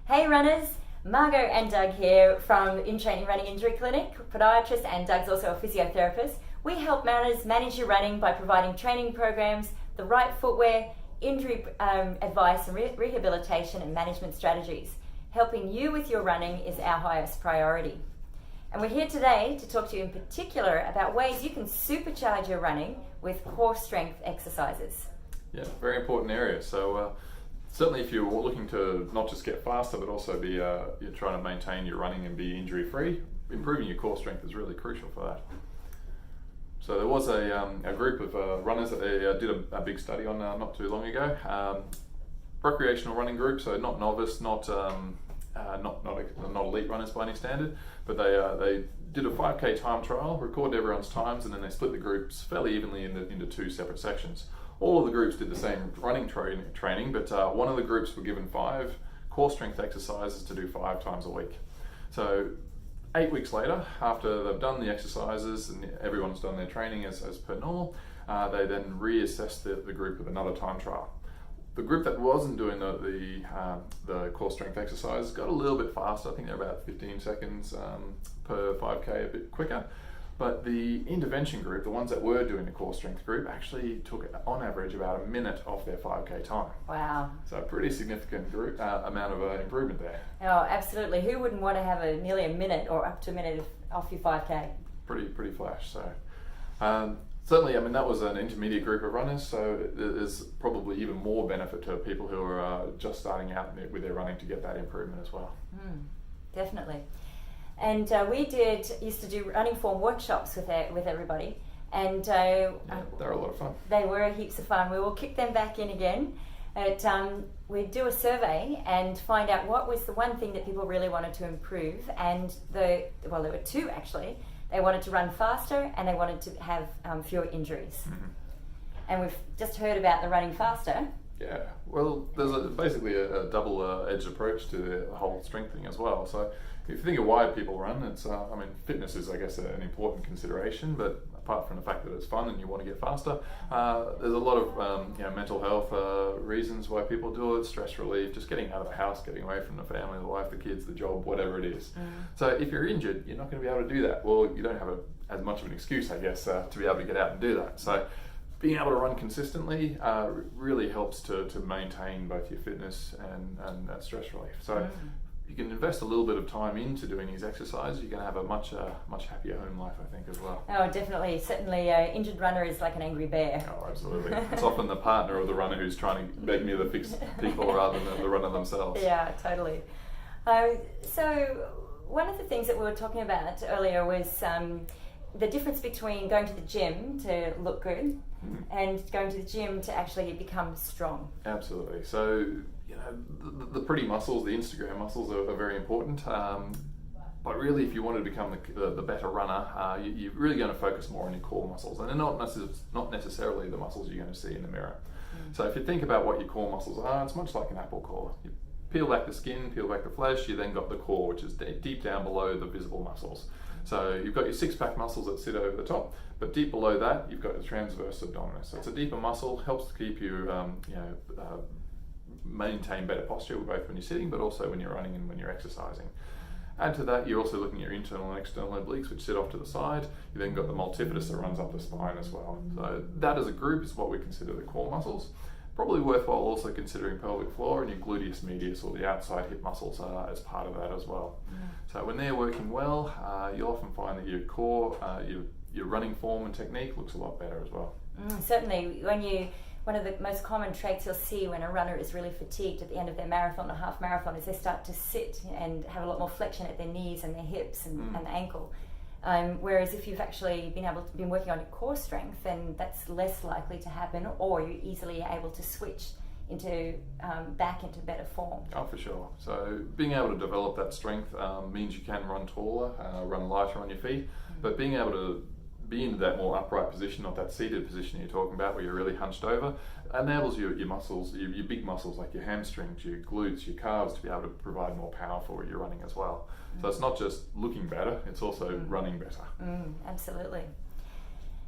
Hey runners, Margot and Doug here from In Training Running Injury Clinic, podiatrist, and Doug's also a physiotherapist. We help runners manage your running by providing training programs, the right footwear, injury advice and rehabilitation and management strategies. Helping you with your running is our highest priority. And we're here today to talk to you in particular about ways you can supercharge your running with core strength exercises. Yeah, very important area. So certainly if you're looking to not just get faster but also be you're trying to maintain your running and be injury free, improving your core strength is really crucial for that. So there was a group of runners that they did a big study on not too long ago. Recreational running group, so not novice, not elite runners by any standard, but they did a 5K time trial, recorded everyone's times, and then they split the groups fairly evenly into two separate sections. All of the groups did the same running training, but one of the groups were given 5 core strength exercises to do 5 times a week. So 8 weeks later, after they've done the exercises and everyone's done their training as per normal, they then reassessed the group with another time trial. The group that wasn't doing the core strength exercise got a little bit faster. I think they're about 15 seconds per 5K, a bit quicker. But the intervention group, the ones that were doing the core strength group, actually took on average about a minute off their 5K time. Wow. So a pretty significant amount of improvement there. Oh, absolutely. Who wouldn't want to have nearly a minute or up to a minute off your 5K? Pretty flash. So certainly, I mean, that was an intermediate group of runners, so there's probably even more benefit to people who are just starting out with their running to get that improvement as well. Definitely. And we used to do running form workshops with everybody, and they're a lot of fun. They were heaps of fun. We will kick them back in again. We'd do a survey and find out what was the one thing that people really wanted to improve, and there were 2 actually. They wanted to run faster and they wanted to have fewer injuries. Mm-hmm. And we've just heard about the running faster. Yeah, well, there's basically a double-edged approach to the whole strength thing as well. So if you think of why people run, it's fitness is, I guess, an important consideration, but apart from the fact that it's fun and you want to get faster, there's a lot of mental health reasons why people do it, stress relief, just getting out of the house, getting away from the family, the wife, the kids, the job, whatever it is. So if you're injured, you're not going to be able to do that. Well, you don't have as much of an excuse, I guess, to be able to get out and do that. So being able to run consistently really helps to maintain both your fitness and stress relief. So you can invest a little bit of time into doing these exercises, you're going to have a much happier home life, I think, as well. Oh, definitely. Certainly, injured runner is like an angry bear. Oh, absolutely. It's often the partner of the runner who's trying to beg me to fix people rather than the runner themselves. Yeah, totally. So one of the things that we were talking about earlier was the difference between going to the gym to look good and going to the gym to actually become strong. Absolutely. So, the pretty muscles, the Instagram muscles are very important. But really, if you want to become the better runner, you're really going to focus more on your core muscles. And they're not necessarily the muscles you're going to see in the mirror. So if you think about what your core muscles are, it's much like an apple core. You peel back the skin, peel back the flesh, you then got the core, which is deep down below the visible muscles. So you've got your 6-pack muscles that sit over the top, but deep below that, you've got the transverse abdominis. So it's a deeper muscle, helps to keep you, maintain better posture, both when you're sitting, but also when you're running and when you're exercising. Add to that, you're also looking at your internal and external obliques, which sit off to the side. You then got the multifidus that runs up the spine as well. So that as a group is what we consider the core muscles. Probably worthwhile also considering pelvic floor and your gluteus medius, or the outside hip muscles, as part of that as well. So when they're working well, you'll often find that your core, your running form and technique looks a lot better as well. Certainly, one of the most common traits you'll see when a runner is really fatigued at the end of their marathon or half marathon is they start to sit and have a lot more flexion at their knees and their hips and the ankle. Whereas if you've actually been working on your core strength, then that's less likely to happen, or you're easily able to switch back into better form. Oh, for sure. So being able to develop that strength means you can run taller, run lighter on your feet, but being able to be in that more upright position, not that seated position you're talking about where you're really hunched over, enables your muscles, your big muscles like your hamstrings, your glutes, your calves to be able to provide more power for your running as well. So it's not just looking better, it's also running better. Absolutely.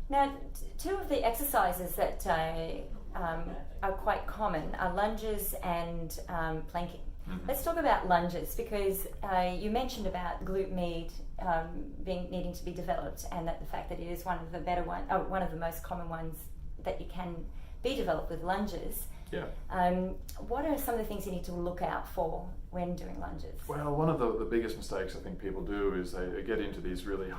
Now, 2 of the exercises that are quite common are lunges and planking. Let's talk about lunges, because you mentioned about glute med needing to be developed, and that the fact that it is one of the one of the most common ones that you can be developed with lunges. Yeah. What are some of the things you need to look out for when doing lunges? Well, one of the biggest mistakes I think people do is they get into these really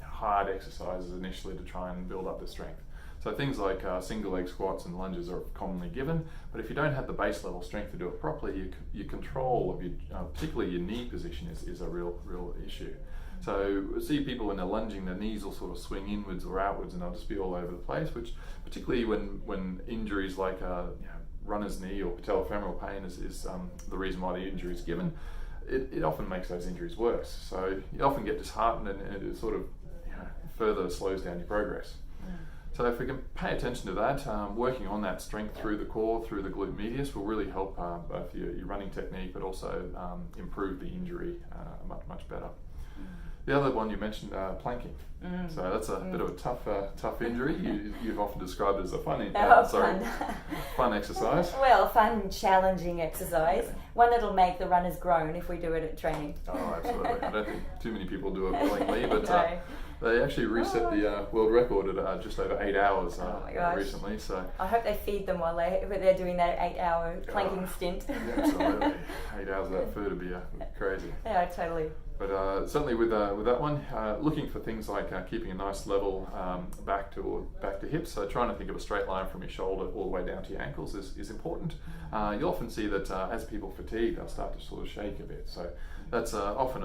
hard exercises initially to try and build up their strength. So things like single leg squats and lunges are commonly given, but if you don't have the base level strength to do it properly, your control of your, particularly your knee position is a real issue. So see people when they're lunging, their knees will sort of swing inwards or outwards, and they'll just be all over the place, which particularly when injuries like runner's knee or patellofemoral pain is the reason why the injury is given, it often makes those injuries worse. So you often get disheartened, and it sort of further slows down your progress. So if we can pay attention to that, working on that strength through the core, through the glute medius, will really help both your running technique, but also improve the injury much better. The other one you mentioned, planking. So that's a bit of a tough injury. You've often described it as a fun exercise. Well, fun, challenging exercise. One that'll make the runners groan if we do it at training. Oh, absolutely. I don't think too many people do it willingly, but No. they actually reset the world record at just over 8 hours recently. So I hope they feed them while they're doing that 8-hour planking stint. Yeah, absolutely. 8 hours of that food would be crazy. Yeah, totally. But certainly with that one, looking for things like keeping a nice level back to hips. So trying to think of a straight line from your shoulder all the way down to your ankles is important. You'll often see that as people fatigue, they'll start to sort of shake a bit. So that's often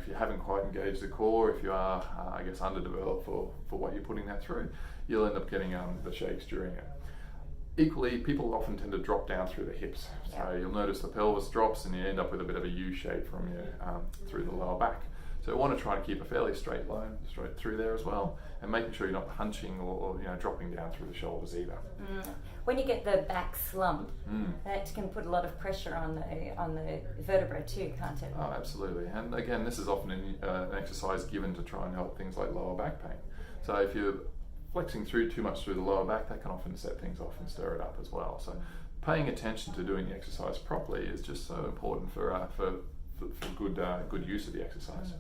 if you haven't quite engaged the core, if you are I guess underdeveloped for what you're putting that through, you'll end up getting the shakes during it. Equally, people often tend to drop down through the hips. So you'll notice the pelvis drops and you end up with a bit of a U shape from your through the lower back. So you want to try to keep a fairly straight line straight through there as well, and making sure you're not hunching or dropping down through the shoulders either. When you get the back slump, that can put a lot of pressure on the vertebra too, can't it? Oh, absolutely. And again, this is often an exercise given to try and help things like lower back pain. So if you're flexing too much through the lower back, that can often set things off and stir it up as well. So paying attention to doing the exercise properly is just so important for good use of the exercise.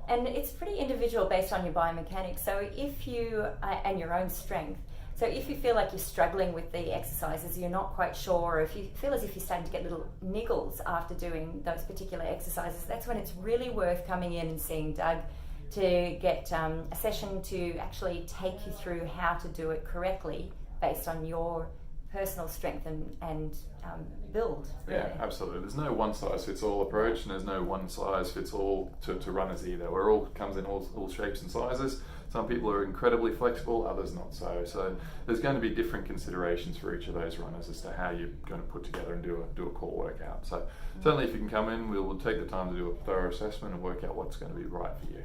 And it's pretty individual based on your biomechanics. So if you and your own strength. So if you feel like you're struggling with the exercises, you're not quite sure, or if you feel as if you're starting to get little niggles after doing those particular exercises, that's when it's really worth coming in and seeing Doug to get a session to actually take you through how to do it correctly based on your personal strength and build. Really. Yeah, absolutely. There's no one size fits all approach, and there's no one size fits all to runners either. We're all comes in all shapes and sizes. Some people are incredibly flexible, others not so. So there's going to be different considerations for each of those runners as to how you're going to put together and do a core workout. So certainly if you can come in, we'll take the time to do a thorough assessment and work out what's going to be right for you.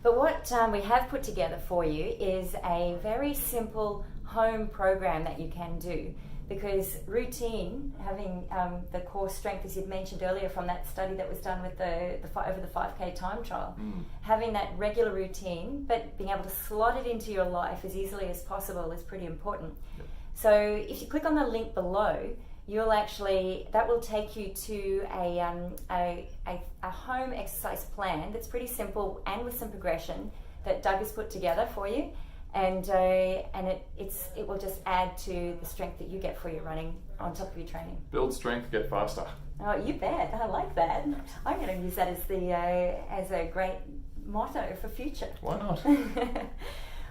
But what we have put together for you is a very simple home program that you can do, because routine, having the core strength, as you'd mentioned earlier from that study that was done with over the 5K time trial, having that regular routine but being able to slot it into your life as easily as possible is pretty important. Yep. So if you click on the link below, that will take you to a home exercise plan that's pretty simple and with some progression that Doug has put together for you. And it will just add to the strength that you get for your running on top of your training. Build strength, get faster. Oh, you bet. I like that. I'm going to use that as a great motto for future. Why not?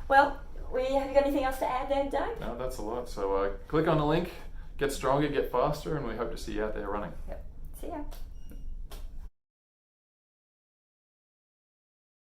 Well, have you got anything else to add there, Doug? No, that's a lot. So click on the link, get stronger, get faster, and we hope to see you out there running. Yep. See ya.